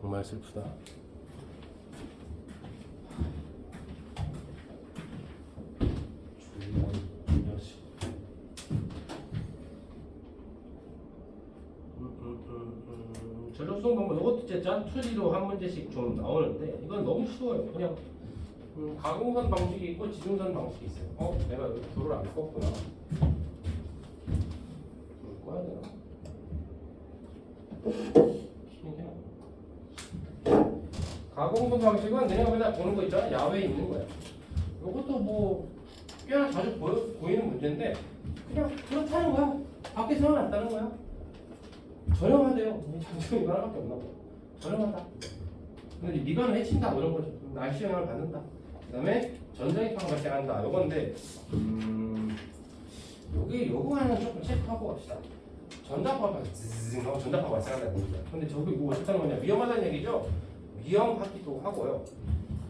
정말 슬프다. 전력수동 방법 이것도 이제 짠투리로 한 문제씩 좀 나오는데 이건 너무 쉬워요. 그냥 가공선 방식이 있고 지중선 방식이 있어요. 내가 여기 불을 안 껐구나. 불 꺼야 되나? 가공선 방식은 내가 맨날 보는 거 있잖아. 야외에 있는 거야. 이것도 뭐 꽤나 자주 보이는 문제인데 그냥 그렇다는 거야. 밖에 세워놨다는 거야. 저렴하대요. 장점이 이거 하나밖에 없나 봐. 저렴하다. 근데 미관을 해친다 이런 거죠. 날씨 영향을 받는다. 그 다음에 전자기파가 발생한다 요건데 요거 하나 조금 체크하고 갑시다. 전자파가 zzz 전자파가 발생한다는 얘기죠. 근데 저기 뭐 어쨌든 뭐냐 위험하다는 얘기죠. 위험하기도 하고요.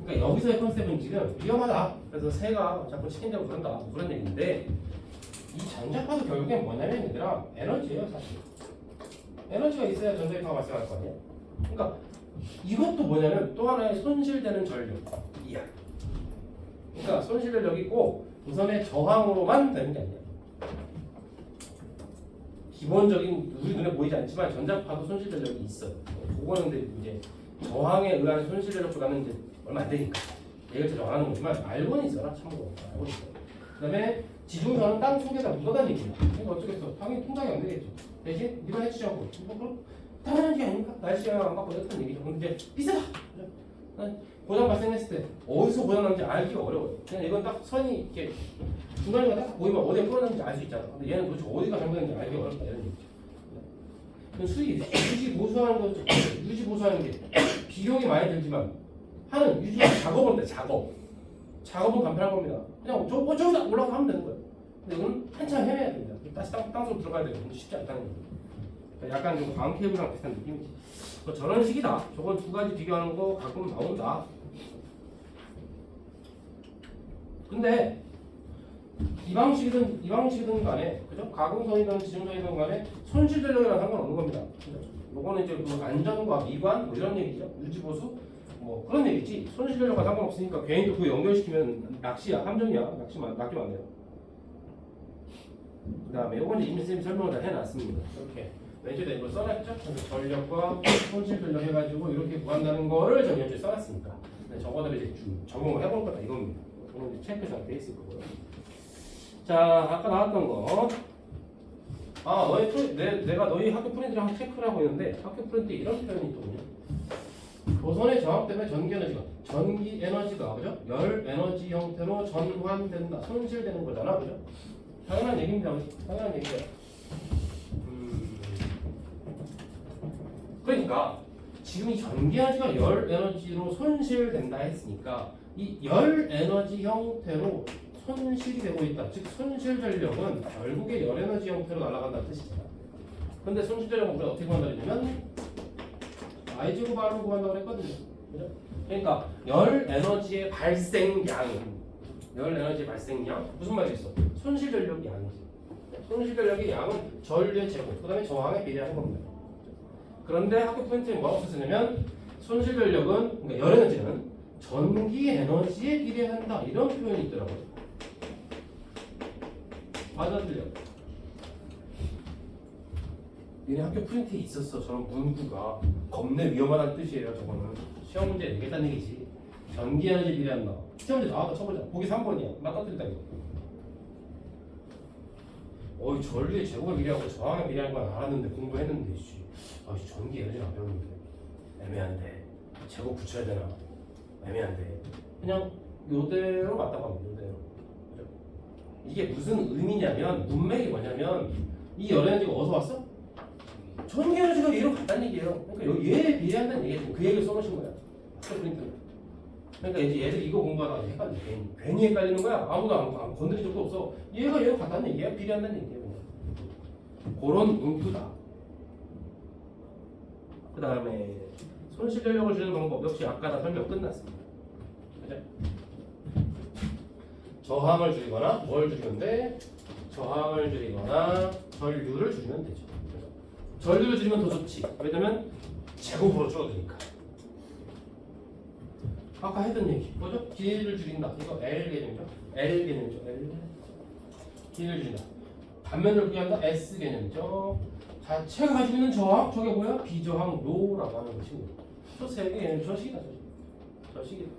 그러니까 여기서의 컨셉은 지금 위험하다. 그래서 새가 자꾸 치킨자고 그런다 뭐 그런 얘기인데 이 전자파도 결국엔 뭐냐면 얘들아 에너지예요 사실. 에너지가 있어야 전자기파가 발생할 거 아니야. 그러니까 이것도 뭐냐면 또 하나의 손실되는 전력이야. 그러니까 손실 전력이 있고 우선의 저항으로만 되는 게 아니야. 기본적인 우리 눈에 보이지 않지만 전자파도 손실 전력이 있어. 그거는 근데 이제 저항에 의한 손실 전력보다는 이제 얼마 안 되니까 얘가 정하는 거지만 알고는 있어라 참고로 알고 있어. 그다음에 지중선은 땅 속에다 묻어다니는 얘기야. 그러니까 어쩌겠어. 당연히 통장이 안 되겠죠. 대신 이번 해치자고 뭐 그럼 당연한 게 아닙니까? 날씨 영향 안 받고 이렇다는 얘기죠. 근데 이제 비싸다. 고장 발생했을 때 어디서 고장 났는지 알기가 어려워요. 그냥 이건 딱 선이 이렇게 중간에 딱 보이면 어디에 풀어놨는지 알 수 있잖아. 근데 얘는 도대체 어디가 잘못했는지 알기가 어렵다 이런 얘기죠. 유지 보수하는 거 유지 보수하는 게 비용이 많이 들지만 하는 유지 작업은 돼. 작업은 간편한 겁니다. 그냥 저기다 올라가서 하면 되는 거예요. 근데 이건 한참 헤매야 됩니다. 다시 땅속으로 들어가야 되고 쉽지 않다는 거예요. 그러니까 약간 좀 광 케이블이랑 비슷한 느낌이지. 저런 식이다. 저건 두 가지 비교하는 거 가끔 나온다. 근데 이 방식이든 간에 그죠? 가공선이든 지중선이든 간에 손실 전력이랑 상관없는 겁니다. 요거는 이제 그 안전과 미관 뭐 이런 얘기죠. 유지 보수 뭐 그런 얘기지. 손실 전력과 상관없으니까 괜히 또 그 연결시키면 낚시야, 함정이야. 낚시 맡기면 안 돼요. 그 다음에 요건 이제 임선생님이 설명을 다 해놨습니다. 이렇게 왼쪽에 이걸 써놨죠? 그래서 전력과 손실 전력 해가지고 이렇게 구한다는 거를 저는 왼쪽에 써놨으니까 저거를 이제 적용을 해볼 거다 이겁니다. 이건 이제 체크 잘 돼 있을 거고요. 자, 아까 나왔던 거. 내가 너희 학교 프린트랑 체크를 하고 있는데 학교 프린트에 이런 표현이 있거든요. 도선의 저항 때문에 전기 에너지가 그죠? 열 에너지 형태로 전환된다. 손실되는 거잖아, 그죠? 당연한 얘기입니다. 당연한 얘기예요. 그러니까 지금 이 전기 에너지가 열 에너지로 손실된다 했으니까 이 열 에너지 형태로 손실이 되고 있다. 즉 손실 전력은 결국에 열 에너지 형태로 날아간다는 뜻이잖아. 근데 손실 전력은 우리가 어떻게 구한다 그러냐면 I제곱 R로 구한다고 그랬거든요. 그죠? 그러니까 열 에너지의 발생량 무슨 말이겠어? 손실 전력 양이지. 손실 전력의 양은 전류의 제곱, 그 다음에 저항에 비례하는 겁니다. 그런데 학교 포인트에 뭐라고 썼냐면 손실 전력은 그러니까 열 에너지는 전기 에너지에 비례한다 이런 표현이 있더라고요. 맞아 틀려? 얘네 학교 프린트에 있었어. 저런 문구가 겁내 위험하다는 뜻이에요. 저거는 시험 문제 내겠다는 얘기지. 전기 에너지에 비례한다. 시험 문제 나와서 쳐보자. 보기 3번이야. 맞다 틀리다 이거. 전류의 제곱을 비례하고 저항에 비례하는 건 알았는데 공부했는데 전기 에너지는 안 배웠는데 애매한데 제곱 붙여야 되나 애매한데 그냥 요대로 맞다고 합니다. 요대로. 그죠? 이게 무슨 의미냐면 문맥이 뭐냐면 이 열 에너지가 어디서 왔어? 전기 에너지가 얘로 갔다는 얘기예요. 그러니까 얘에 비례한다는 얘기예요. 그 얘기를 써놓으신 거야. 학교 프린트는. 그러니까 이제 얘들이 이거 공부하다가 헷갈려. 괜히 헷갈리는 거야. 아무도 안 건드린 적도 없어. 얘가 얘로 갔다는 얘기야. 비례한다는 얘기야. 그런 문구다. 그 다음에 손실 전력을 주는 방법 역시 아까 다 설명 끝났습니다. 그죠? 저항을 줄이거나 뭘 줄이면 돼? 저항을 줄이거나 전류를 줄이면 되죠. 그죠? 전류를 줄이면 더 좋지. 왜냐면 제곱으로 줄어드니까. 아까 했던 얘기 뭐죠? 길이를 줄인다. 이거 L 개념이죠. L 개념이죠. L 길이를 줄인다. 단면을 크게 한다. S 개념이죠. 자체가 가지고 있는 저항 저게 뭐야? 비저항 로라고 하는 것입니다. 저 세 개 개념 저식이다. 저식이다.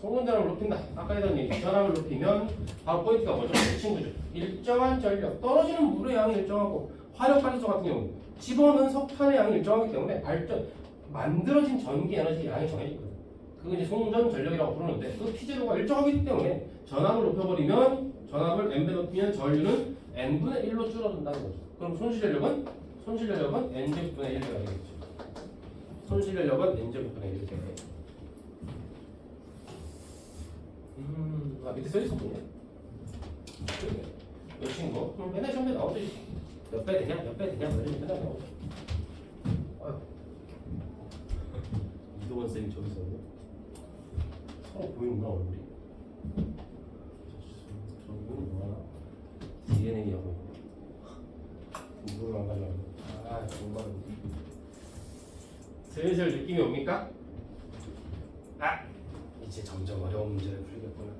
송전전압을 높인다. 아까 했던 얘기. 전압을 높이면 바로 포인트가 뭐죠? 이 친구죠. 일정한 전력. 떨어지는 물의 양이 일정하고 화력 발전소 같은 경우 집어넣은 석탄의 양이 일정하기 때문에 만들어진 전기 에너지 양이 정해지거든요. 그거 이제 송전 전력이라고 부르는데 그 P제로가 일정하기 때문에 전압을 높여버리면 전압을 n배 높이면 전류는 n분의 1로 줄어든다는 거죠. 그럼 손실전력은 n제곱분의 1이 되겠죠. 손실전력은 n제곱분의 1이 되겠죠. 밑에 써있었군요. 이 친구 맨날 시험에 나오죠. 몇 배 되냐? 몇 배 되냐? 이러면 맨날 나오죠. 아유. 이동원 쌤이 저기서 서로 보이는구나 얼굴이. 저분은 뭐하나? DNA 하고 누구를 안 가려고. 아 정말 슬슬 느낌이 옵니까? 아! 이제 점점 어려운 문제를 풀겠구나.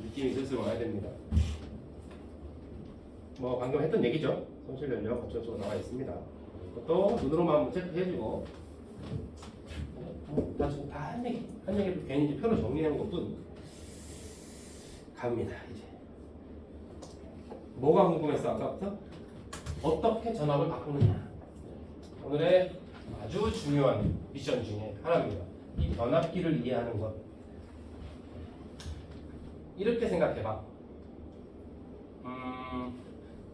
느낌이 슬슬 와야 됩니다. 뭐 방금 했던 얘기죠. 손실연력 어쩌고저쩌고 나와 있습니다. 그것도 눈으로만 체크해주고 다 한 얘기도 괜히 이제 표로 정리하는 것뿐. 갑니다 이제. 뭐가 궁금했어 아까부터? 어떻게 전압을 바꾸느냐. 오늘의 아주 중요한 미션 중에 하나입니다. 이 변압기를 이해하는 것. 이렇게 생각해봐.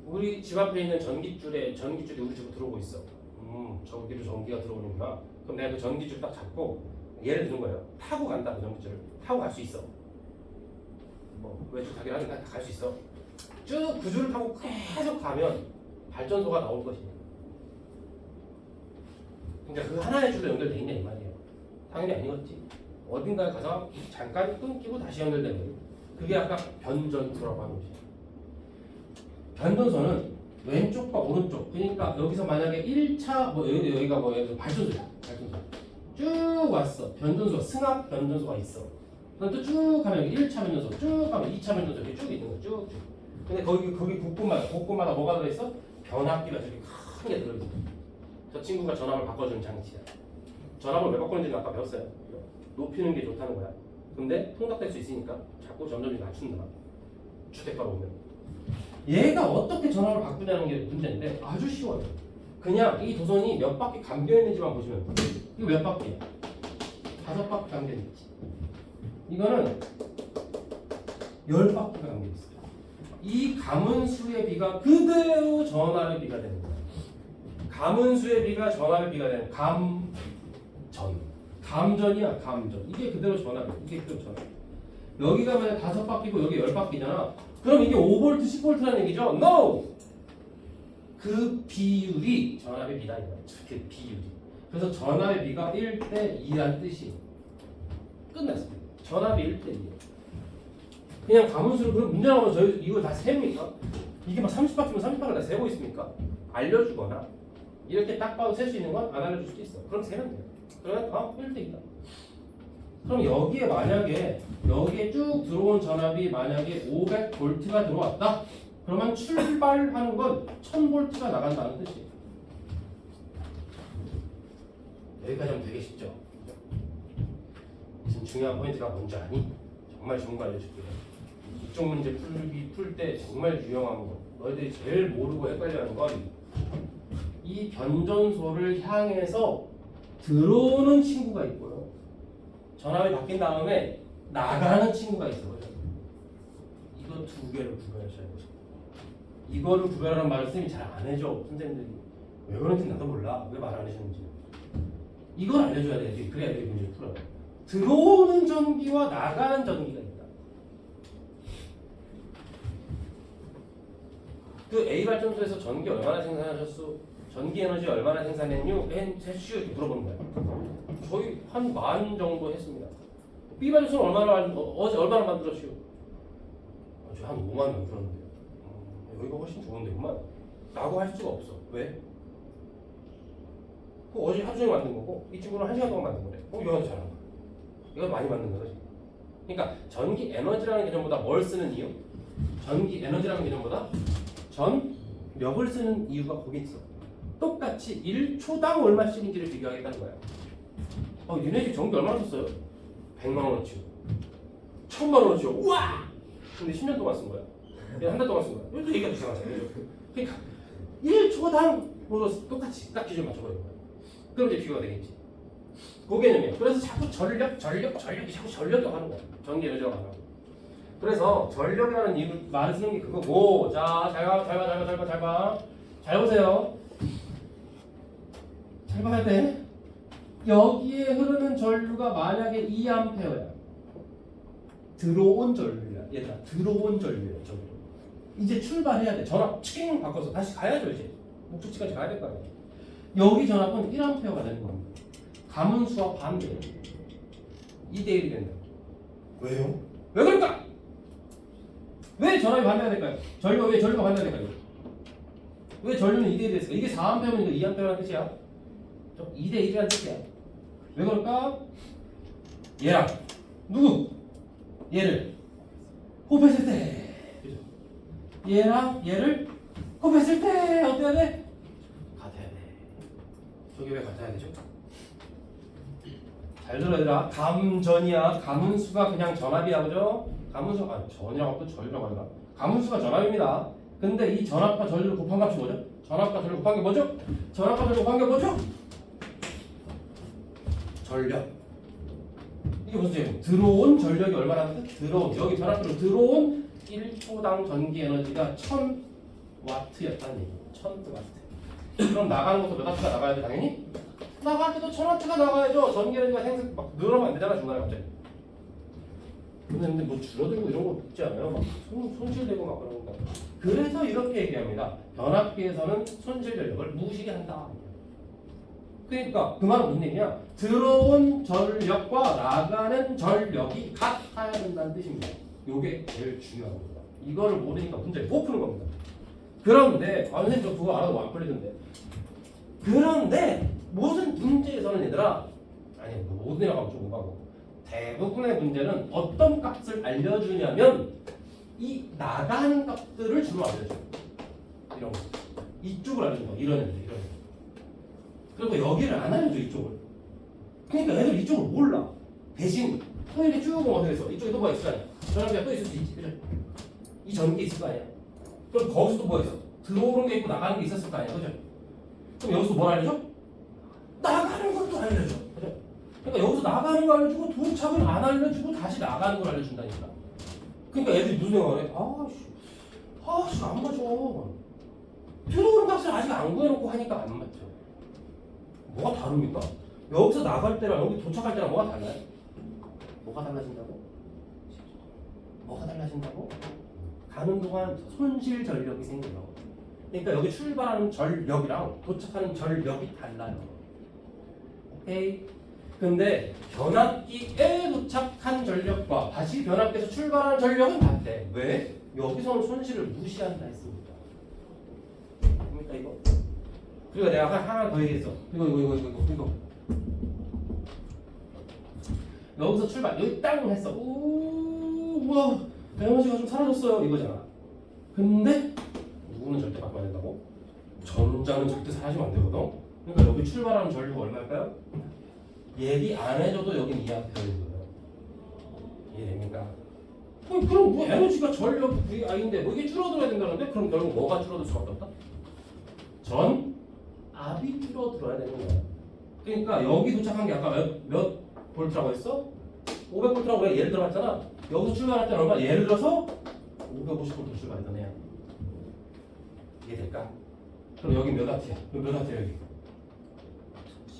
우리 집 앞에 있는 전기줄이 우리 집으로 들어오고 있어. 저기로 전기가 들어오는구나. 그럼 내가 그 전기줄 딱 잡고 예를 드는 거예요. 타고 간다. 그 전기줄을 타고 갈 수 있어. 뭐 외주 타기를 하니까 갈 수 있어. 쭉 그 줄을 타고 계속 가면 발전소가 나올 것이냐. 그러니까 그 하나의 줄로 연결돼 있냐 이 말이에요. 당연히 아니겠지. 어딘가에 가서 잠깐 끊기고 다시 연결되는 거예요. 그게 아까 변전소라고 하는 것이죠. 변전소는 왼쪽과 오른쪽. 그러니까 여기서 만약에 1차 여기가 예를 들어 발전소야. 쭉 왔어. 변전소, 승합 변전소가 있어. 그럼 또 쭉 가면 여기 1차 변전소, 쭉 가면 2차 변전소 이렇게 쭉 있는 거야. 쭉. 근데 거기 곳곳마다 뭐가 들어있어? 변압기가 저기 큰 게 들어있어. 저 친구가 전압을 바꿔주는 장치야. 전압을 왜 바꾸는지는 아까 배웠어요. 높이는 게 좋다는 거야. 근데 통닭될 수 있으니까 자꾸 점점 낮춘다. 주택가로 오면. 얘가 어떻게 전압을 바꾸냐는 게 문제인데 아주 쉬워요. 그냥 이 도선이 몇 바퀴 감겨있는지만 보시면 돼. 이거 몇 바퀴야? 5바퀴 감겨있지. 이거는 10바퀴가 감겨있어요. 이 감은수의 비가 그대로 전압의 비가 되는 거야. 감은수의 비가 전압의 비가 되는 감전이야. 감전. 이게 그대로 전압이야. 이게 그대로 전압. 여기가 만약 5바퀴고 여기 10바퀴잖아. 그럼 이게 5V, 10V라는 얘기죠? No! 그 비율이 전압의 비다. 그 비율이. 그래서 전압의 비가 1대2라는 뜻이에요. 끝났습니다. 전압이 1대2. 그냥 가문수를 그럼 문제 나오면 저희 이거 다 셉니까? 이게 막 30바퀴면 30바퀴를 다 세고 있습니까? 알려주거나 이렇게 딱 봐도 셀 수 있는 건 안 알려줄 수도 있어. 그럼 세면 돼요. 그러면 1대2다. 그럼 여기에 만약에 여기에 쭉 들어온 전압이 만약에 500V가 들어왔다. 그러면 출발하는 건 1000V가 나간다는 뜻이에요. 여기까지 하면 되게 쉽죠. 지금 중요한 포인트가 뭔지 아니? 정말 좋은 거 알려줄게요. 이쪽 문제 풀 때 정말 유용한 거. 너희들이 제일 모르고 헷갈려하는 건 이 변전소를 향해서 들어오는 친구가 있고요. 전압이 바뀐 다음에 나가는 친구가 있어요. 이거 두 개를 구별하셔야 돼요. 이거를 구별하는 말을 선생님이 잘 안 해줘. 선생님들이 왜 그런지 나도 몰라. 왜 말 안 해주는지. 이걸 알려줘야 돼. 그래야 애들이 문제를 풀어요. 들어오는 전기와 나가는 전기가 있다. 그 A 발전소에서 전기 얼마나 생산하셨어? 전기 에너지 얼마나 생산했뇨? 했슈? 물어보는 거예요. 저희 한 10,000 정도 했습니다. B 발전소는 어제 얼마나 만들었슈? 저희 한 5만 만들었는데요. 여기가 훨씬 좋은데구만. 라고 할 수가 없어. 왜? 그 어제 하루 종일 만든 거고 이 친구는 1시간 동안 만든 거래. 이건 잘한 거야. 이건 많이 만든 거지. 그러니까 전기 에너지라는 개념보다 뭘 쓰는 이유? 전기 에너지라는 개념보다 전력을 쓰는 이유가 거기 있어. 똑같이 1초당 얼마씩인지를 비교하겠다는 거야. 니네 집 전기 얼마나 썼어요? 100만 원어치요. 1000만 원어치요. 우와! 근데 10년 동안 쓴 거야. 한 달 동안 쓴 거야. 이것도 얘기가 이상하잖아요. 그러니까 1초당 뭐로 똑같이 딱 기준 맞춰버린 거야. 그럼 이제 비교가 되겠지. 그 개념이야. 그래서 자꾸 전력이 자꾸 전력이 하는 거야. 전기 에너지가 가는 거야. 그래서 전력이라는 이유 말을 쓰는 게 그거고. 자, 잘 봐. 잘 보세요. 잘 봐야 돼. 여기에 흐르는 전류가 만약에 2A야. 들어온 전류야. 얘들아, 들어온 전류야. 저기. 이제 출발해야 돼. 전압 칭 바꿔서 다시 가야죠 이제. 목적지까지 가야 될 거 아니야. 여기 전압은 1A가 되는 겁니다. 가문수와 반대. 2대1이 된다. 왜요? 왜 그럴까? 왜 전압이 반대가 될까요? 왜 전류가 반대가 될까요? 왜 전류는 2대1이 됐을까? 이게 4A면 이거 2A라는 뜻이야. 2대1이라는 뜻이야. 왜 그럴까? 얘랑 누구? 얘를 호흡했을 때, 그죠? 얘랑 얘를 호흡했을 때 어떻게 해야 돼? 같아야 돼. 저게 왜 같아야 되죠? 잘 들어 얘들아. 감전이야. 가문수가 그냥 전압이야, 그죠? 가문수가 전이라고 또 전류라고 하나? 가문수가 전압입니다. 근데 이 전압과 전류를 곱한 값이 뭐죠? 전압과 전류 곱한 게 뭐죠? 전압과 전류 곱한 게 뭐죠? 전력. 이게 무슨 얘기예요? 들어온 전력이 얼마나 돼? 들어온 여기 전압으로 들어온 1초당 전기 에너지가 1000W였다는 얘기예요. 1000W. 그럼 나가는 것도 몇 W가 나가야 돼 당연히? 나갈 때도 1000W가 나가야죠. 전기 에너지가 막 늘어나면 안 되잖아 중간에 갑자기. 근데 뭐 줄어들고 이런 거 있지 않아요? 막 손실되고 막 그런 거. 그래서 이렇게 얘기합니다. 변압기에서는 손실 전력을 무시게 한다. 그러니까 그 말은 무슨 얘기냐? 들어온 전력과 나가는 전력이 같아야 된다는 뜻입니다. 이게 제일 중요한 겁니다. 이거를 모르니까 문제를 못 푸는 겁니다. 그런데 선생님 저 그거 알아도 안 풀리던데. 그런데 모든 문제에서는 얘들아 아니 모든 애가 좀 오가고 대부분의 문제는 어떤 값을 알려주냐면 이 나가는 값들을 주로 알려줘요. 이런 거 이쪽을 알려준 거 이런 애들 이런 애들. 그리고 여기를 안 알려줘 이쪽을. 그러니까 애들 이쪽을 몰라. 대신 토요일에 쭉 어디서 이쪽에 또 뭐가 있을 거 아니야. 전압기가 또 있을 수 있지, 그죠? 이 전기 있을 거 아니야. 그럼 거기서 또 뭐가 있어? 들어오는 게 있고 나가는 게 있었을 거 아니야, 그죠? 그럼 여기서 뭘 알려줘? 나가는 것도 알려줘, 그죠? 그러니까 여기서 나가는 거 알려주고 도착을 안 알려주고 다시 나가는 걸 알려준다니까. 그러니까 애들이 무슨 생각을 해? 아씨 안 맞아. 들어오는 값을 아직 안 구해놓고 하니까 안 맞죠. 뭐가 다릅니까? 여기서 나갈 때랑 여기 도착할 때랑 뭐가 달라요? 뭐가 달라진다고? 뭐가 달라진다고? 가는 동안 손실 전력이 생겨요. 그러니까 여기 출발하는 전력이랑 도착하는 전력이 달라요. 오케이? 근데 변압기에 도착한 전력과 다시 변압기에서 출발하는 전력은 같대. 왜? 여기서는 손실을 무시한다 했습니다. 뭡니까 이거? 그리고 내가 하나 더 얘기했어. 이거. 여기서 출발, 여기 땅 했어. 오, 우와, 에너지가 좀 사라졌어요. 이거잖아. 근데 누구는 절대 바꿔야 된다고? 전자는 절대 사라지면 안 되거든. 그러니까 여기 출발하는 전류가 얼마일까요? 얘기 안 해줘도 여긴 2A 되는 거예요. 이해됩니까? 그럼 뭐 에너지가 전력 VI인데 뭐 이게 줄어들어야 된다는데? 그럼 결국 뭐가 줄어들 수밖에 없다? 전압이 줄어들어야 되는 거야. 그러니까 여기 도착한 게 아까 몇 볼트라고 했어? 500볼트라고 우리가 예를 들어봤잖아. 여기서 출발할 때는 얼마? 예를 들어서 550볼트 출발했던 애야. 이해될까? 그럼 여기 몇 와트야? 여기 몇 와트야 여기?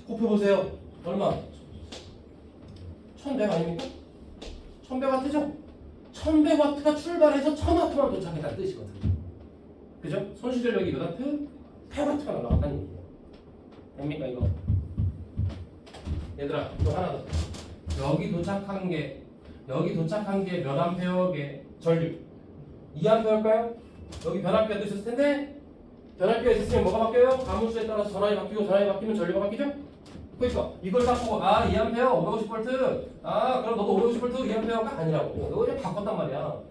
곱해보세요. 얼마? 1100 아닙니까? 1100와트죠? 1100와트가 출발해서 1000와트만 도착했다는 뜻이거든. 그죠? 손실 전력이 몇 와트? 100와트가 날아갔다는 얘기예요. 됩니까 이거? 얘들아 또 하나 더. 여기 도착한 게 몇 암페어의 전류? 2암페어일까요? 여기 변압기가 또 있었을 텐데 변압기가 있으면 뭐가 바뀌어요? 가문수에 따라서 전압이 바뀌고 전압이 바뀌면 전류가 바뀌죠? 그러니까 이걸 딱 보고 2A 550V 그럼 너도 550V 2A가 아니라고 너 그냥 바꿨단 말이야.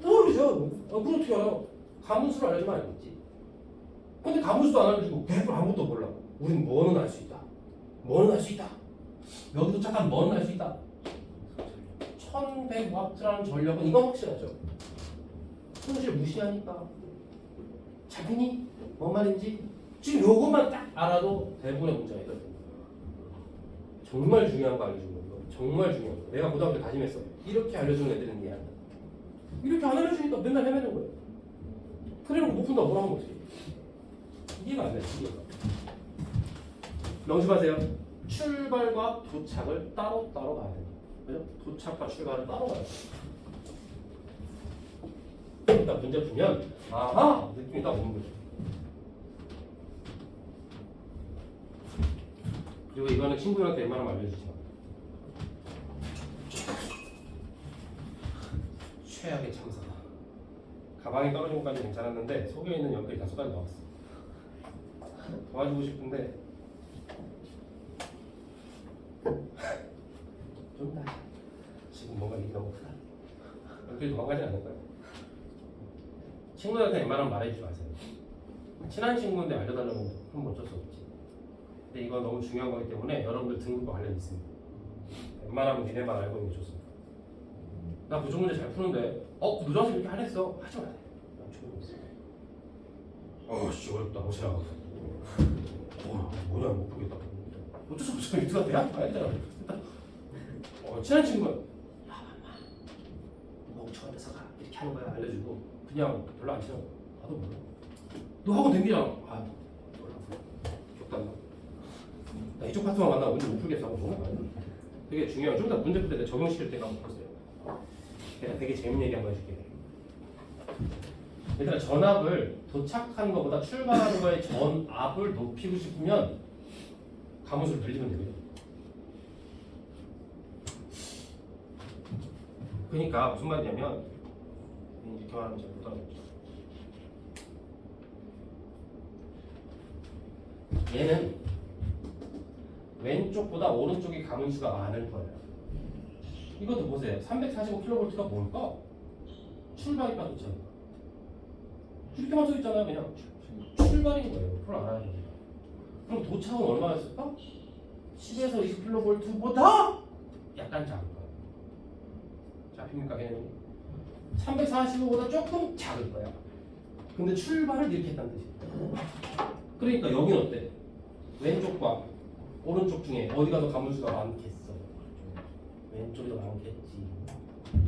모르죠. 그럼 어떻게 알아요? 가문수를 알려주면 알겠지. 근데 가문수도 안 알려주고 100% 아무것도 몰라. 우린 뭐는 알 수 있다. 뭐는 알 수 있다. 여기도 잠깐 뭐는 알 수 있다. 1100W라는 전력은 이건 확실하죠. 손실 무시하니까. 잡히니? 뭔 말인지? 지금 요것만 딱 알아도 대부분의 문제가 있거든. 정말 중요한 거 알려주는 거. 정말 중요한 거. 내가 고등학교 다짐했어. 이렇게 알려주는 애들은 이해한다. 이렇게 안 알려주니까 맨날 헤매는 거예요. 그래놓고 못 푼다고 뭐라 하면 어떡해. 이해가 안 돼. 이해가. 명심하세요. 출발과 도착을 따로따로 가야 돼요. 그죠? 도착과 출발을 따로 가야 돼요. 일단 문제 풀면 아하! 느낌이 딱 오는 거죠. 그리고 이거는 친구들한테 웬만하면 알려주지 마. 최악의 참사다. 가방이 떨어진 것까지 괜찮았는데 속에 있는 연필이 5가지 나왔어. 도와주고 싶은데 좀 나. 지금 뭔가 일이 너무 크다. 연필 도망가지 않을 거야. 친구들한테 웬만하면 말해주지 마세요. 친한 친구인데 알려달라고 하면 어쩔 수 없지. 근데 이건 너무 중요한 거기 때문에 여러분들 등급과 관련이 있습니다. 웬만하면 니네만 알고 있는 게 좋습니다. 나 부정 문제 잘 푸는데 노정쌤 이렇게 안 했어. 하지 마세요. 씨 어렵다. 못 지나가. 뭐냐 못 보겠다. 어쩔 수 없어. 유튜브가 대학 가야 되잖아. 친한 친구는 멍청한 데서 가 이렇게 하는 거야 알려주고 그냥 별로 안 친하고 나도 몰라. 너 학원 댕기잖아. 몰라. 기억도 안 나. 나 이쪽 파트만 만나면 문제 못 풀겠어 하고 정말 많이. 되게 중요한 좀 더 문제 풀 때 적용시킬 때가 한번 보세요. 내가 되게 재밌는 얘기 한번 해줄게. 얘들아 전압을 도착하는 것보다 출발하는 거에 전압을 높이고 싶으면 가무수를 늘리면 되거든. 그러니까 무슨 말이냐면 이렇게 말하면 잘 못 알아듣죠. 얘는 왼쪽보다 오른쪽이 가문수가 많을 거예요. 이것도 보세요. 345kV가 뭘까? 출발이니까 도착. 이렇게만 써 있잖아요. 그냥 출발인 거예요. 그걸 알아야 됩니다. 그럼 도착은 얼마였을까? 10에서 20kV보다 약간 작을 거예요. 잡힙니까 개념이? 345보다 조금 작을 거야. 근데 출발을 이렇게 했다는 뜻이에요. 그러니까 여기는 어때? 왼쪽과 오른쪽 중에 어디가 더 가문수가 많겠어? 왼쪽이 더 많겠지.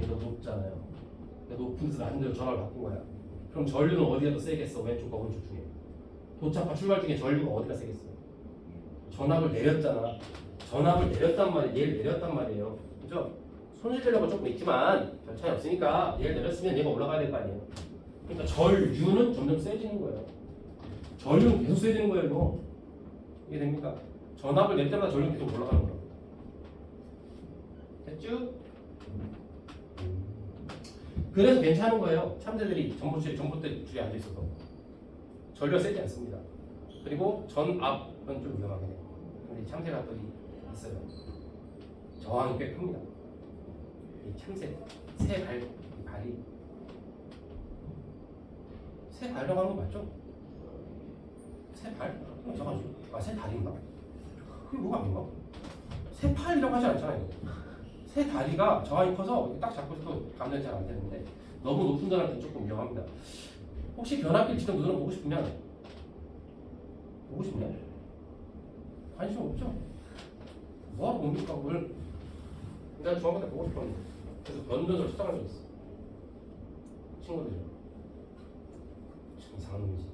얘가 높잖아요. 그러니까 높은 데서 낮은 데로 전압을 바꾼 거야. 그럼 전류는 어디가 더 세겠어? 왼쪽과 오른쪽 중에. 도착과 출발 중에 전류가 어디가 세겠어? 전압을 내렸잖아. 전압을 내렸단 말이에요. 얘를 내렸단 말이에요. 그죠? 손실되려고 조금 있지만 별 차이 없으니까 얘를 내렸으면 얘가 올라가야 될 거 아니에요. 그러니까 전류는 점점 세지는 거예요. 전류는 계속 세지는 거예요. 이거. 이게 됩니까? 전압을 낼 때마다 전류는 계속 올라가는 거라고. 됐죠? 그래서 괜찮은 거예요. 참새들이 전봇대 줄에 앉아 있어서 전류가 세지 않습니다. 그리고 전압은 좀 위험하긴 해요. 근데 이 참새가들이 있어요. 저항이 꽤 큽니다. 이 참새 새 발이 새 발이라고 하는 거 맞죠? 새 발? 이상하지? 새 다리인가? 그게 뭐가 아닌가? 새 팔이라고 하지 않잖아요. 새 다리가 저항이 커서 딱 잡고 있어도 감전이 잘 안 되는데 너무 높은 전압은 조금 위험합니다. 혹시 변압기를 직접 눈으로 보고 싶으면 보고 싶냐? 관심 없죠? 뭐하러 봅니까 그걸? 내가 중학교 때 보고 싶었는데 그래서 변전소를 찾아간 적 있어. 친구들이랑 지금 이상한 놈이지.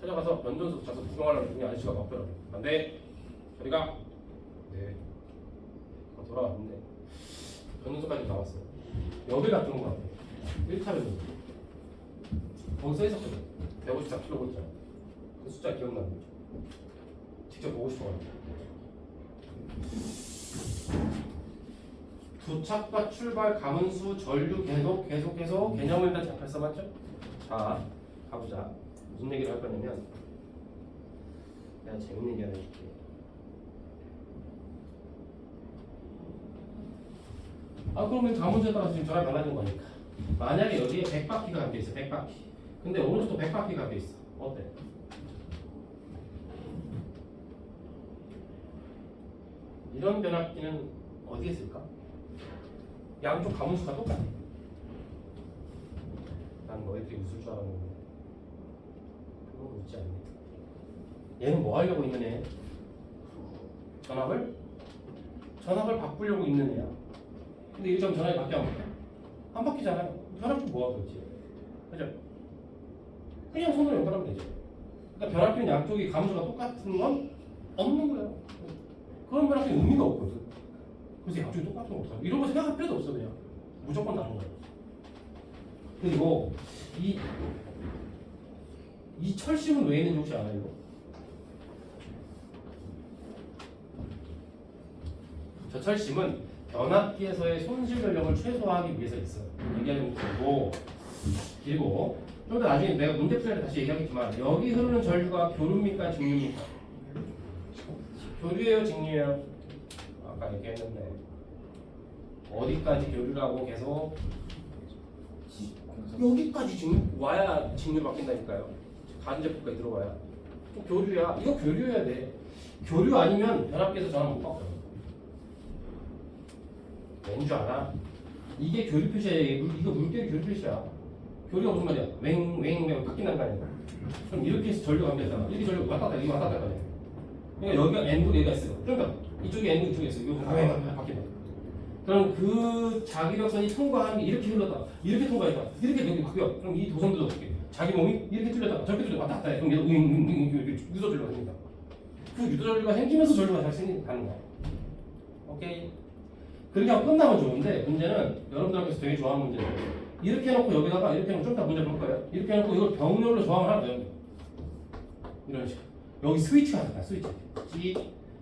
찾아가서 변전소 가서 구경하려고 했더니 아저씨가 막더라고. 안돼 저리가. 네 돌아왔는데 변전소까지 나왔어요. 여기 갔던 거 같아. 1차 변전소 거기 써있었거든. 154kV 있잖아. 그 숫자 기억나는데 직접 보고 싶어가지고. 도착과 출발, 가문수, 전류 계속 개념을 일단 잡혔어 맞죠? 자 가보자. 무슨 얘기를 할 거냐면 내가 재밌는 얘기 하나 해줄게. 그러면 다음 문제에 따라서 지금 전압이 달라진 거니까 만약에 여기에 100바퀴가 감겨있어. 100바퀴. 근데 오른쪽도 100바퀴가 감겨있어. 어때? 이런 변압기는 어디에 쓸까? 양쪽 가문수가 똑같아. 난 너희들이 웃을 줄 알았는데 그건 웃지 않네. 얘는 뭐 하려고 있는 애? 전압을 바꾸려고 있는 애야. 근데 이점 전압이 바뀌어 안 바뀌잖아요. 변압기 뭐하고 있지? 그죠? 그냥 손으로 연결하면 되죠. 그러니까 변압기는 양쪽이 감수가 똑같은 건 없는 거예요. 그런 변압기는 의미가 없거든. 그래서 양쪽이 똑같은 거 어떡하지? 이런 거 생각할 필요도 없어. 그냥 무조건 다른 거예요. 그리고 이 철심은 왜 있는지 혹시 알아요? 저 철심은 변압기에서의 손실 전력을 최소화하기 위해서 있어요. 얘기하는 거고. 그리고 좀 더 나중에 내가 문제 풀이할 때 다시 얘기하겠지만 여기 흐르는 전류가 교류입니까 직류입니까? 교류예요 직류예요? 아까 얘기했는데 어디까지 교류라고 계속 여기까지 와야 직류 바뀐다니까요. 가전제품까지 들어와야 교류야. 이거 교류해야 돼. 교류 아니면 변압기에서 전압 못 바꿔요. 왠줄 알아? 이게 교류 표시야. 이거 물결 교류 표시야. 교류가 무슨 말이야? 웽 바뀐다는 거 아니야? 그럼 이렇게 해서 전류가 감겼잖아. 이렇게 전류가 왔다 갔다 이게 왔다 갔다 거네. 그러니까 여기가 N도 얘가 있어. 그러니까 이쪽에 N도 이쪽에 있어. 이거 바뀐다. 그럼 그 자기력선이 통과하는 게 이렇게 흘렀다가 이렇게 통과했다가 이렇게 여기 바뀌어. 그럼 이 도선도 어떻게? 자기 몸이 이렇게 뚫렸다가 저렇게 뚫려 왔다 갔다 해. 그럼 얘도 유도 전류가 생긴다. 그 유도 전류가 생기면서 전류가 잘 생기는 거야. 오케이. 그렇게 하고 끝나면 좋은데 문제는 여러분들께서 되게 좋아하는 문제예요. 이렇게 해놓고 여기다가 이렇게 해놓고 좀 이따 문제 볼 거예요. 이렇게 해놓고 이걸 병렬로 조합을 하면 돼요. 이런 식으로. 여기 스위치가 나타나.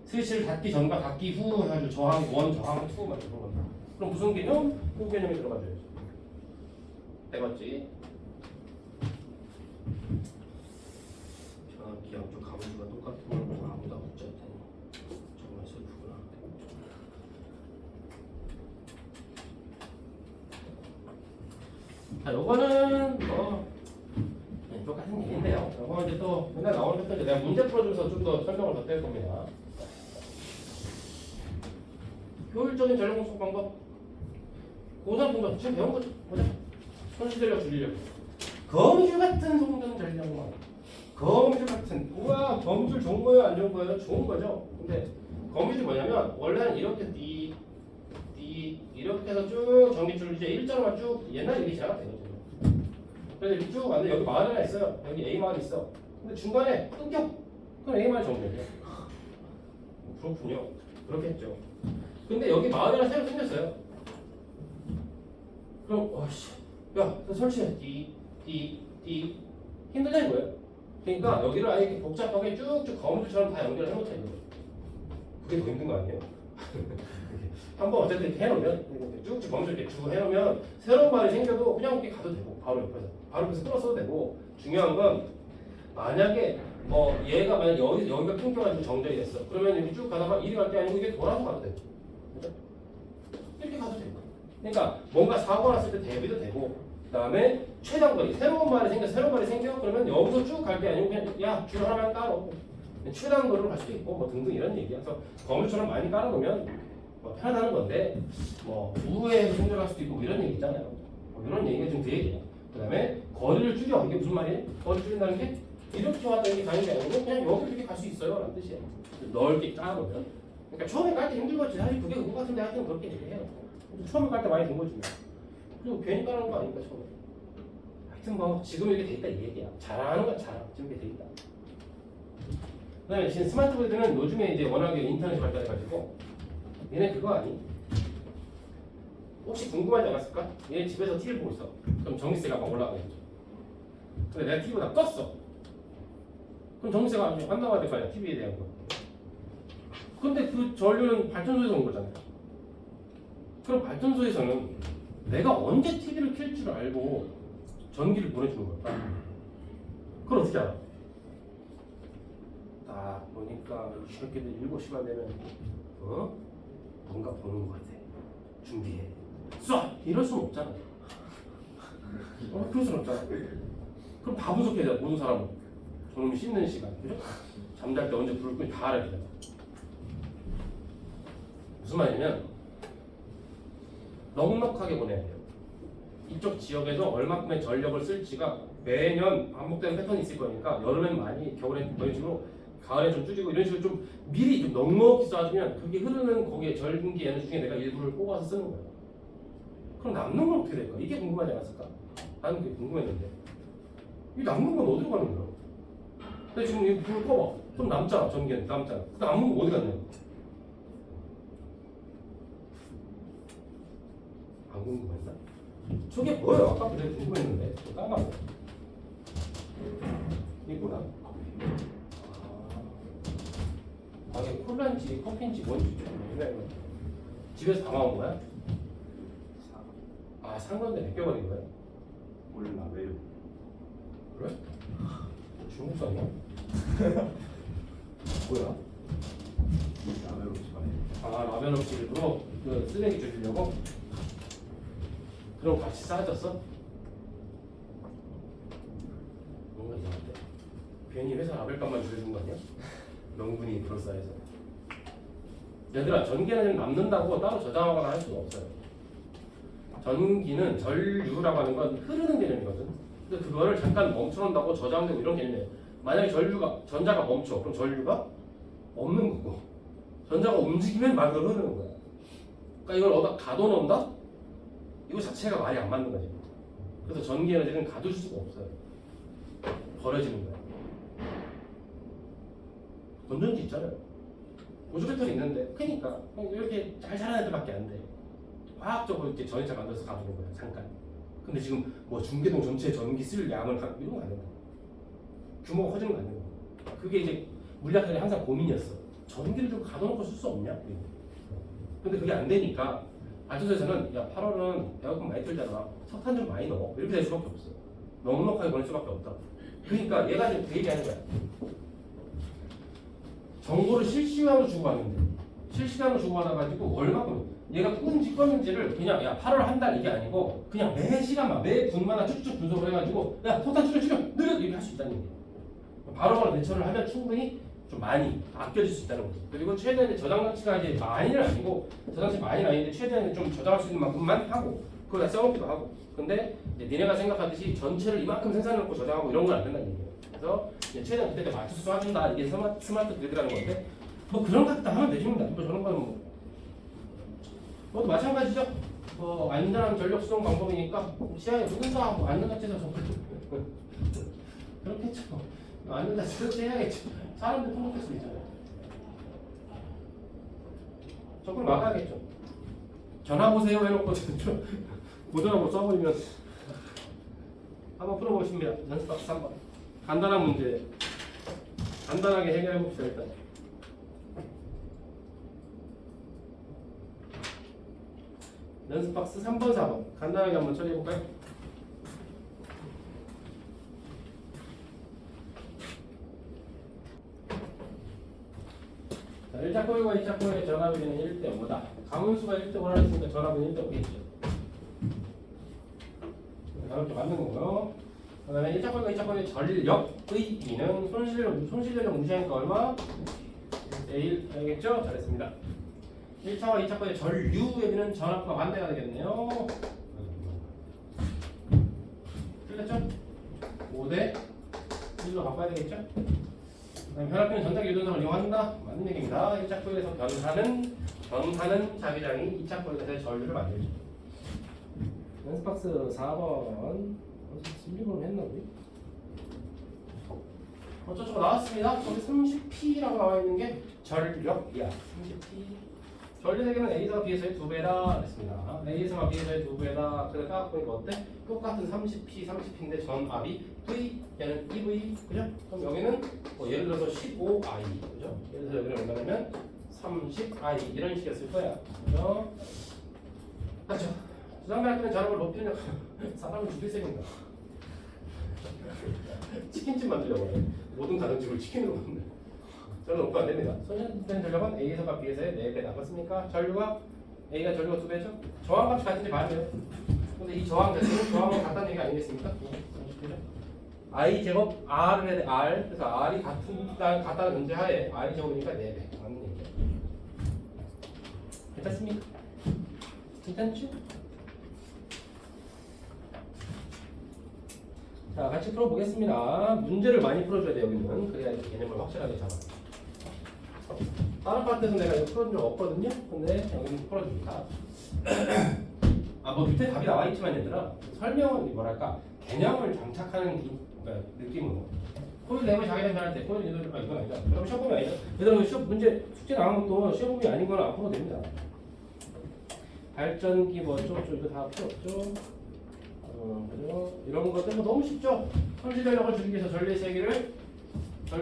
스위치를 닫기 전과 닫기 후 해가지고 저항 1, 저항 2 막 이런 겁니다. 그럼 무슨 개념? 그 개념이 들어가줘야지. 해봤지? 정확히 양쪽 가문수가 똑같은 걸 보고 아무도 안 붙였다니 정말 슬프구나. 자, 요거는 똑같은 얘기인데요. 요거 이제 또 맨날 나오는 패턴이 내가 문제 풀어주면서 좀 더 설명을 더 뗄 겁니다. 효율적인 전력 공급 방법. 고산 공급 지금 배운 거죠? 보자. 손실 전력 줄이려고. 거미줄 같은 송전 전력만. 거미줄 같은. 우와, 거미줄 좋은 거예요? 안 좋은 거예요? 좋은 거죠. 근데 거미줄 뭐냐면 원래는 이렇게 이렇게 해서 쭉 전기줄 이제 일자로만 쭉 옛날 얘기 제가 되거든요. 그래서 이렇게 쭉 왔는데 여기 마을 하나 있어요. 여기 A 마을이 있어. 근데 중간에 끊겨. 그럼 A 마을 정리해요. 그렇군요. 그렇겠죠. 근데 여기 마을 하나 새로 생겼어요. 그럼 야, 설치해. 힘들다 이거예요. 그러니까 여기를 아예 이렇게 복잡하게 쭉쭉 거미줄처럼 다 연결을 해놓자 이거. 그게 더 힘든 거 아니에요? 한번 어쨌든 이렇게 해놓으면 쭉쭉 거미줄 이렇게 쭉 해놓으면 새로운 말이 생겨도 그냥 이렇게 가도 되고 바로 옆에서 끌어 써도 되고. 중요한 건 만약에 얘가 만약 여기가 끊겨가지고 정전이 됐어. 그러면 여기 쭉 가다가 이리 갈 게 아니고 이게 돌아서 가도 되고. 그죠? 이렇게 가도 되고. 그러니까 뭔가 사고가 났을 때 대비도 되고, 그다음에 최단거리 새로운 말이 생겨 그러면 여기서 쭉 갈 게 아니고 그냥 야 줄 하나만 깔아놓고 최단거리로 갈 수도 있고 뭐 등등 이런 얘기야. 그래서 거물처럼 많이 깔아놓으면 뭐 편하다는 건데 뭐 우회해서 충전할 수도 있고 뭐 이런 얘기 있잖아요. 뭐 이런 얘기가 좀 그 얘기야. 그다음에 거리를 줄여. 이게 무슨 말이에요? 거리 줄인다는 게 이렇게 왔다 이렇게 가는 게 아니고 그냥 여기 이렇게 갈 수 있어요 라는 뜻이에요. 넓게 깔아놓으면. 그러니까 처음에 깔 때 힘들겠지. 사실 그게 그거 같은데 하여튼 그렇게 얘기해요. 처음에 깔 때 많이 된 거지. 그리고 괜히 깔아놓은 거 아니까 처음에. 하여튼 뭐 지금 이렇게 돼 있다 이 얘기야. 잘하는 건 잘하. 지금 이렇게 돼 있다. 그다음에 지금 스마트보드는 요즘에 이제 워낙에 인터넷이 발달해가지고 얘네 그거 아니? 혹시 궁금하지 않았을까? 얘 집에서 TV 보고 있어. 그럼 전기세가 막 올라가겠죠. 근데 내가 TV보다 껐어. 그럼 전기세가 안 나와야 될 거 아니야, TV에 대한 거. 근데 그 전류는 발전소에서 온 거잖아요. 그럼 발전소에서는 내가 언제 TV를 켤 줄 알고 전기를 보내주는 걸까? 그걸 어떻게 알아? 딱 보니까 이 새끼들 7시간 되면 뭔가 보는 것 같아. 준비해. 쏴! 이럴 수는 없잖아. 그럴 수는 없잖아. 그럼 다 분석해야 돼. 모든 사람은. 저놈이 씻는 시간, 그죠? 잠잘 때 언제 불을 끄는지 다 알아야 돼. 무슨 말이냐면 넉넉하게 보내야 돼요. 이쪽 지역에서 얼마큼의 전력을 쓸지가 매년 반복되는 패턴이 있을 거니까 여름엔 많이, 겨울엔 이런 식으로, 가을에 좀 줄이고 이런 식으로 좀 미리 좀 넉넉히 쏴주면 그게 흐르는 거기에 전기 에너지 중에 내가 일부를 뽑아서 쓰는 거예요. 그럼 남는 건 어떻게 될까? 이게 궁금하지 않았을까? 나는 그게 궁금했는데 이 남는 건 어디로 가는 거야? 근데 지금 이 불을 꺼봐. 좀 남잖아. 전기는 남잖아. 그 남은 거 어디 갔냐? 안 궁금했나? 저게 뭐예요? 아까 그래 궁금했는데 저 까먹어. 이구나. 아 이게 콜라인지 커피인지 뭔지 좀 몰라. 집에서 담아온 거야? 아 산 건데 벗겨버린 거야? 몰라 왜요? 그래? 중국산이야? 뭐야? 라면 없이 아 라면 없이로 그 쓰레기 주시려고? 그럼 같이 싸졌어? 뭔가 이상한데? 괜히 회사 라벨값만 줄여준 거 아니야? 명분이 그럴싸해서. 얘들아 전기는 남는다고 따로 저장하거나 할 수가 없어요. 전기는 전류라고 하는 건 흐르는 개념이거든. 근데 그거를 잠깐 멈춰놓는다고 저장되고 이런 개념이에요. 만약에 전자가 멈춰, 그럼 전류가 없는 거고, 전자가 움직이면 말 그대로 흐르는 거야. 그러니까 이걸 어디다 가둬놓는다? 이거 자체가 말이 안 맞는 거지. 그래서 전기 에너지는 가둘 수가 없어요. 버려지는 거야. 건전지 있잖아요. 보조 배터리 있는데, 그러니까 이렇게 잘 자라는 애들밖에 안 돼. 화학적으로 이렇게 전기차 만들어서 가두는 거야, 잠깐. 근데 지금 뭐 중계동 전체 전기 쓸 양을 이런 거 안 된다. 규모가 커지는 거 안 된다. 그게 이제 물리학자들이 항상 고민이었어. 전기를 좀 가둬놓고 쓸 수 없냐? 근데 그게 안 되니까 발전소에서는 야 8월은 에어컨 많이 틀잖아. 석탄 좀 많이 넣어. 이렇게 될 수밖에 없어. 넉넉하게 보낼 수밖에 없다. 그러니까 얘가 지금 그 얘기하는 거야. 정보를 실시간으로 주고받는데 실시간으로 주고받아가지고 얼마큼 얘가 끄는지 껐는지를 그냥 야 8월 한 달 이게 아니고 그냥 매 시간만 매 분마다 쭉쭉 분석을 해가지고 야 석탄 줄여 느려 이렇게 할 수 있다는 얘기야. 바로바로 대처를 하면 충분히 좀 많이 아껴질 수 있다는 거죠. 그리고 최대한 저장 장치가 이제 많이는 아니고 저장 장치 많이는 아닌데 최대한 좀 저장할 수 있는 만큼만 하고 그걸 다 써먹기도 하고. 근데 이제 니네가 생각하듯이 전체를 이만큼 생산해놓고 저장하고 이런 건 안 된다는 얘기예요. 그래서 이제 최대한 그때 맞춰서 쏴준다 이게 스마트 그리드라는 건데 뭐 그런 것도 하면 되십니다. 뭐 저런 거는 뭐도 마찬가지죠. 뭐 안전한 전력 수송 방법이니까 시야에 누군가 뭐 안전장치에서 그렇겠죠. 안전장치 해야겠죠. 사람들 통곡할 수 있잖아요. 저걸 막아야겠죠. 전화 보세요 해놓고 고전화로 써버리면 한번 풀어보십니다. 연습 박스 3번. 간단한 문제. 간단하게 해결해봅시다 일단. 연습 박스 3번, 4번. 간단하게 한번 처리해볼까요? 자, 1차코일과 2차코일의 전압비는 1대 5다. 가문수가 1대 5라 했으니까 전압은 1대 5겠죠. 이렇게 맞는 거고요. 그 다음에 1차코일과 2차코일의 전력의 E는 손실력을 무시하니까 얼마? 1대 1. 알겠죠? 잘했습니다. 1차와 2차코일의 전류의 B는 전압과 반대가 되겠네요. 틀렸죠? 5대 1로 바꿔야 되겠죠? 혈압비는 전자기 유동성을 이용한다. 맞는 얘기입니다. 1차 코일에서 변하는 자기장이 2차 코일에서의 전류를 만들죠. 연습박스 4번 슬리브를 했나 우리? 어쩌고 나왔습니다. 거기 30P라고 나와 있는 게 전력이야. 30P. 전류세계는 A에서 B에서의 2배다 그랬습니다. A에서와 B에서의 2배다. 그래서 딱 보니까 어때? 똑같은 30P, 30P인데 전압이 V, 얘는 EV, 그죠? 그럼 여기는 뭐 예를 들어서 15I, 그죠? 예를 들어서 여기는 얼마냐면 30I 이런 식이었을 거야. 그죠? 그렇죠? 주장배학교는 전압을 높이는 사람을 죽일 셈인가? 치킨집 만들려고 해. 모든 가정집을 치킨으로 만들. 저는 오픈 안 됩니다. 손실된 전력은 A에서 값 B에서의 4배 나갔습니까? 전류가 A가 전류가 2배죠? 저항값이 같은지 봐야 돼요. 근데 이 저항 자체는 저항은 같다는 얘기 아니겠습니까? I 제곱 R을 해야 돼. R. 그래서 R이 같다는 전제하에 I 제곱이니까 4배. 맞는 얘기예요. 괜찮습니까? 괜찮지? 자, 같이 풀어보겠습니다. 문제를 많이 풀어줘야 돼요, 여기는. 그래야 개념을 확실하게 잡아. 다른 파트에서 내가 이거 풀어준 적 없거든요? 근데 여기는 풀어줍니다. 뭐 밑에 답이 나와 있지만 얘들아, 설명은 뭐랄까, 개념을 장착하는 그러니까 느낌으로. 코일 내부 자기장 변할 때, 코일 이건 아니다. 그럼 시험범위 아니다. 얘들아, 시험 문제, 숙제 나온 것도 시험범위 아닌 거는 안 풀어도 됩니다. 발전기 뭐 어쩌고 이거 다 필요 없죠? 그죠? 이런 것들 뭐 너무 쉽죠? 손실전력을 줄이기 위해서 전류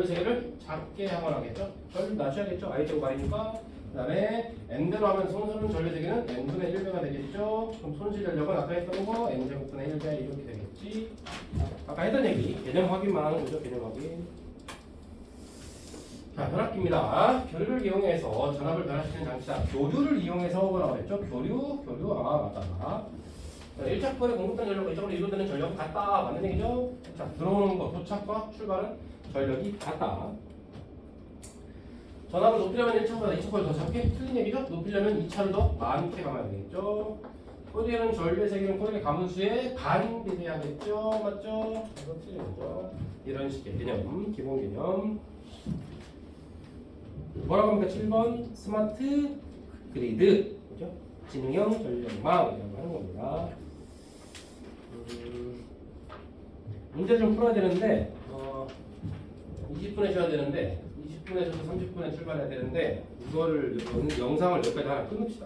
세기를 작게 하면 하겠죠? 전류 낮춰야겠죠? I제곱 I니까. 그 다음에 N대로 하면 손실은 전류 세기는 N분의 1배가 되겠죠? 그럼 손실전력은 아까 했던 거 N제곱분의 1배 이렇게 되겠지? 아까 했던 얘기 개념 확인만 하는 거죠? 개념 확인. 자, 변압기입니다. 교류를 이용해서 전압을 변화시키는 장치다. 교류를 이용해서 뭐라고 했죠? 교류, 맞다. 1차 거에 공급된 전력과 이쪽으로 이동되는 전력은 같다. 맞는 얘기죠? 자, 들어오는 거, 도착과 출발은 전력이 같다. 전압을 높이려면 1차보다 2차 거를 더 작게? 틀린 얘기죠? 높이려면 2차를 더 많게 감아야 되겠죠? 코일에는 전류의 세기는 코일의 가문수에 반비례하겠죠? 맞죠? 이거 틀린 거죠? 이런 식의 개념, 기본 개념. 뭐라고 합니까? 7번 스마트 그리드, 그죠? 지능형 전력망이라고 하는 겁니다. 문제 좀 풀어야 되는데 20분에 쉬어야 되는데 20분에서 30분에 출발해야 되는데 이거를 영상을 여기까지 하나 끊읍시다.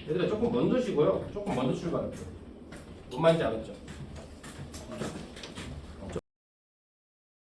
얘들아 조금 먼저 쉬고요. 조금 먼저 출발할게요. 뭔 말인지 알았죠?